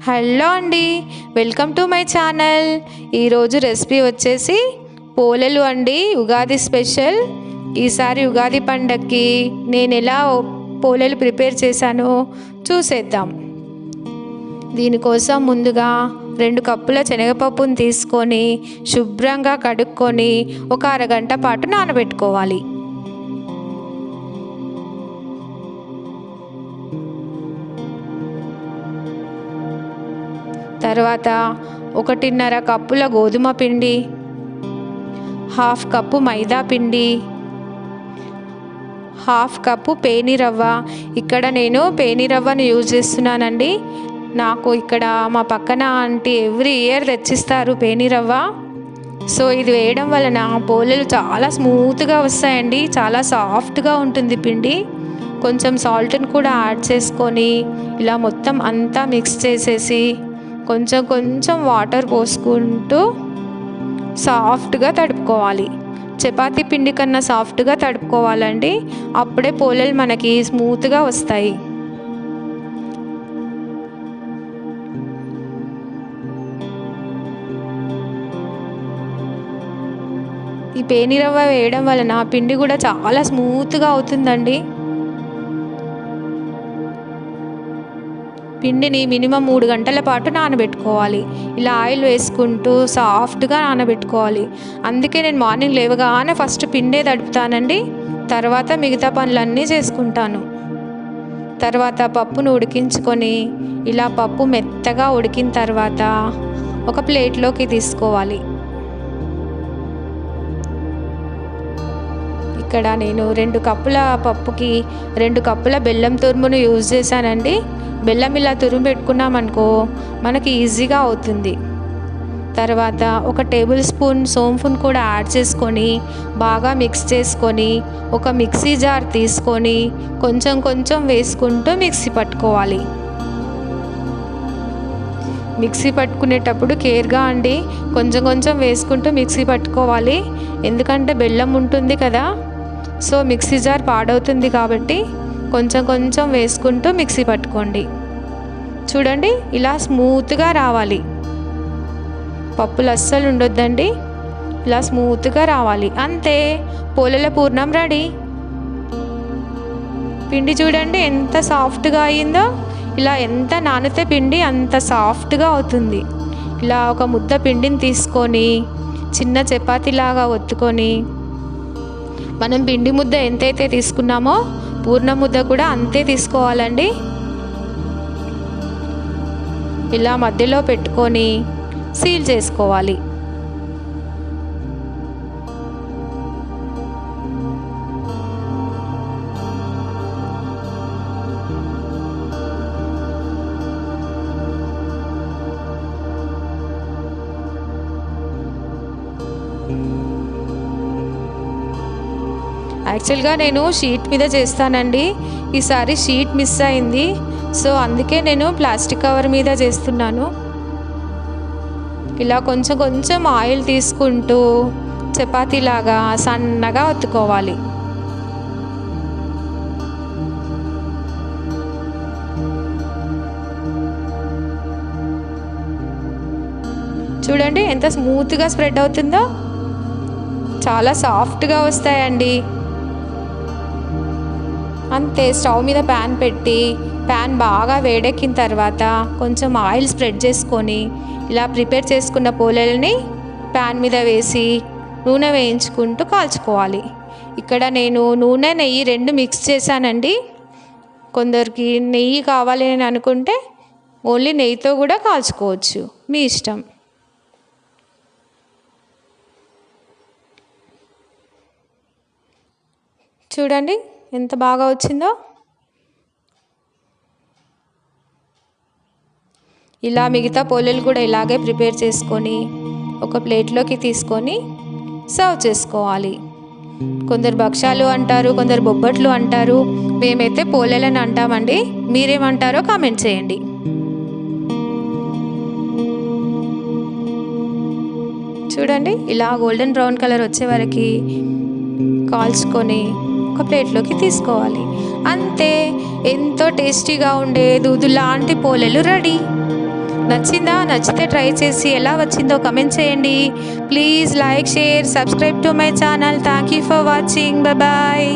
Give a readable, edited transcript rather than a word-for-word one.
Hello అండి, welcome to my channel. ఈరోజు recipe వచ్చేసి పోలేలు అండి, ఉగాది స్పెషల్. ఈసారి ఉగాది పండగకి నేను ఎలా పోలేలు ప్రిపేర్ చేశానో చూసేద్దాం. దీనికోసం ముందుగా 2 కప్పుల శనగపప్పును తీసుకొని శుభ్రంగా కడుక్కొని ఒక అరగంట పాటు నానబెట్టుకోవాలి. తర్వాత 1.5 కప్పుల గోధుమ పిండి, 1/2 కప్పు మైదా పిండి, 1/2 కప్పు పేనిరవ్వ. ఇక్కడ నేను పేనిరవ్వను యూజ్ చేస్తున్నానండి. నాకు ఇక్కడ మా పక్కన ఆంటీ ఎవ్రీ ఇయర్ తెచ్చిస్తారు పేనిరవ్వ. సో ఇది వేయడం వలన పోలేలు చాలా స్మూత్గా వస్తాయండి, చాలా సాఫ్ట్గా ఉంటుంది పిండి. కొంచెం సాల్ట్ని కూడా యాడ్ చేసుకొని ఇలా మొత్తం అంతా మిక్స్ చేసేసి కొంచెం కొంచెం వాటర్ పోసుకుంటూ సాఫ్ట్గా తడుపుకోవాలి. చపాతీ పిండి కన్నా సాఫ్ట్గా తడుపుకోవాలండి, అప్పుడే పోలేలు మనకి స్మూత్గా వస్తాయి. ఈ పేనిరవ్వ వేయడం వలన పిండి కూడా చాలా స్మూత్గా అవుతుందండి. పిండిని మినిమం 3 గంటల పాటు నానబెట్టుకోవాలి. ఇలా ఆయిల్ వేసుకుంటూ సాఫ్ట్గా నానబెట్టుకోవాలి. అందుకే నేను మార్నింగ్ లేవగానే ఫస్ట్ పిండే తడుపుతానండి, తర్వాత మిగతా పనులన్నీ చేసుకుంటాను. తర్వాత పప్పును ఉడికించుకొని ఇలా పప్పు మెత్తగా ఉడికిన తర్వాత ఒక ప్లేట్లోకి తీసుకోవాలి. ఇక్కడ నేను 2 కప్పుల పప్పుకి 2 కప్పుల బెల్లం తురుమును యూజ్ చేశానండి. బెల్లం ఇలా తురుము పెట్టుకున్నామనుకో మనకి ఈజీగా అవుతుంది. తర్వాత 1 టేబుల్ స్పూన్ సోంపును కూడా యాడ్ చేసుకొని బాగా మిక్స్ చేసుకొని ఒక మిక్సీ జార్ తీసుకొని కొంచెం కొంచెం వేసుకుంటూ మిక్సీ పట్టుకోవాలి. మిక్సీ పట్టుకునేటప్పుడు కేర్గా అండి, కొంచెం కొంచెం వేసుకుంటూ మిక్సీ పట్టుకోవాలి. ఎందుకంటే బెల్లం ఉంటుంది కదా, సో మిక్సీ జార్ పాడవుతుంది కాబట్టి కొంచెం కొంచెం వేసుకుంటూ మిక్సీ పట్టుకోండి. చూడండి ఇలా స్మూత్గా రావాలి, పప్పులు అస్సలు ఉండొద్దండి, ఇలా స్మూత్గా రావాలి. అంతే, పోలేల పూర్ణం రెడీ. పిండి చూడండి ఎంత సాఫ్ట్గా అయ్యిందో. ఇలా ఎంత నానితే పిండి అంత సాఫ్ట్గా అవుతుంది. ఇలా ఒక ముద్ద పిండిని తీసుకొని చిన్న చపాతీలాగా ఒత్తుకొని మనం పిండి ముద్ద ఎంతైతే తీసుకున్నామో పూర్ణ ముద్ద కూడా అంతే తీసుకోవాలండి. ఇలా మధ్యలో పెట్టుకొని సీల్ చేసుకోవాలి. యాక్చువల్గా నేను షీట్ మీద చేస్తానండి, ఈసారి షీట్ మిస్ అయింది. సో అందుకే నేను ప్లాస్టిక్ కవర్ మీద చేస్తున్నాను. ఇలా కొంచెం కొంచెం ఆయిల్ తీసుకుంటూ చపాతీలాగా సన్నగా ఒత్తుకోవాలి. చూడండి ఎంత స్మూత్గా స్ప్రెడ్ అవుతుందో, చాలా సాఫ్ట్గా వస్తాయండి. అంతే, స్టవ్ మీద ప్యాన్ పెట్టి ప్యాన్ బాగా వేడెక్కిన తర్వాత కొంచెం ఆయిల్ స్ప్రెడ్ చేసుకొని ఇలా ప్రిపేర్ చేసుకున్న పోలేలని ప్యాన్ మీద వేసి నూనె వేయించుకుంటూ కాల్చుకోవాలి. ఇక్కడ నేను నూనె నెయ్యి 2 మిక్స్ చేశానండి. కొందరికి నెయ్యి కావాలి అని అనుకుంటే ఓన్లీ నెయ్యితో కూడా కాల్చుకోవచ్చు, మీ ఇష్టం. చూడండి ఎంత బాగా వచ్చిందో. ఇలా మిగతా పోలేలు కూడా ఇలాగే ప్రిపేర్ చేసుకొని ఒక ప్లేట్లోకి తీసుకొని సర్వ్ చేసుకోవాలి. కొందరు భక్షాలు అంటారు, కొందరు బొబ్బట్లు అంటారు, మేమైతే పోలేలని అంటామండి. మీరేమంటారో కామెంట్ చేయండి. చూడండి ఇలా గోల్డెన్ బ్రౌన్ కలర్ వచ్చే వరకు కాల్చుకొని ఒక ప్లేట్లోకి తీసుకోవాలి. అంతే, ఎంతో టేస్టీగా ఉండే దూదు లాంటి పోలేలు రెడీ. నచ్చిందా? నచ్చితే ట్రై చేసి ఎలా వచ్చిందో కమెంట్ చేయండి. Please like, share, subscribe to my channel. Thank you for watching. Bye.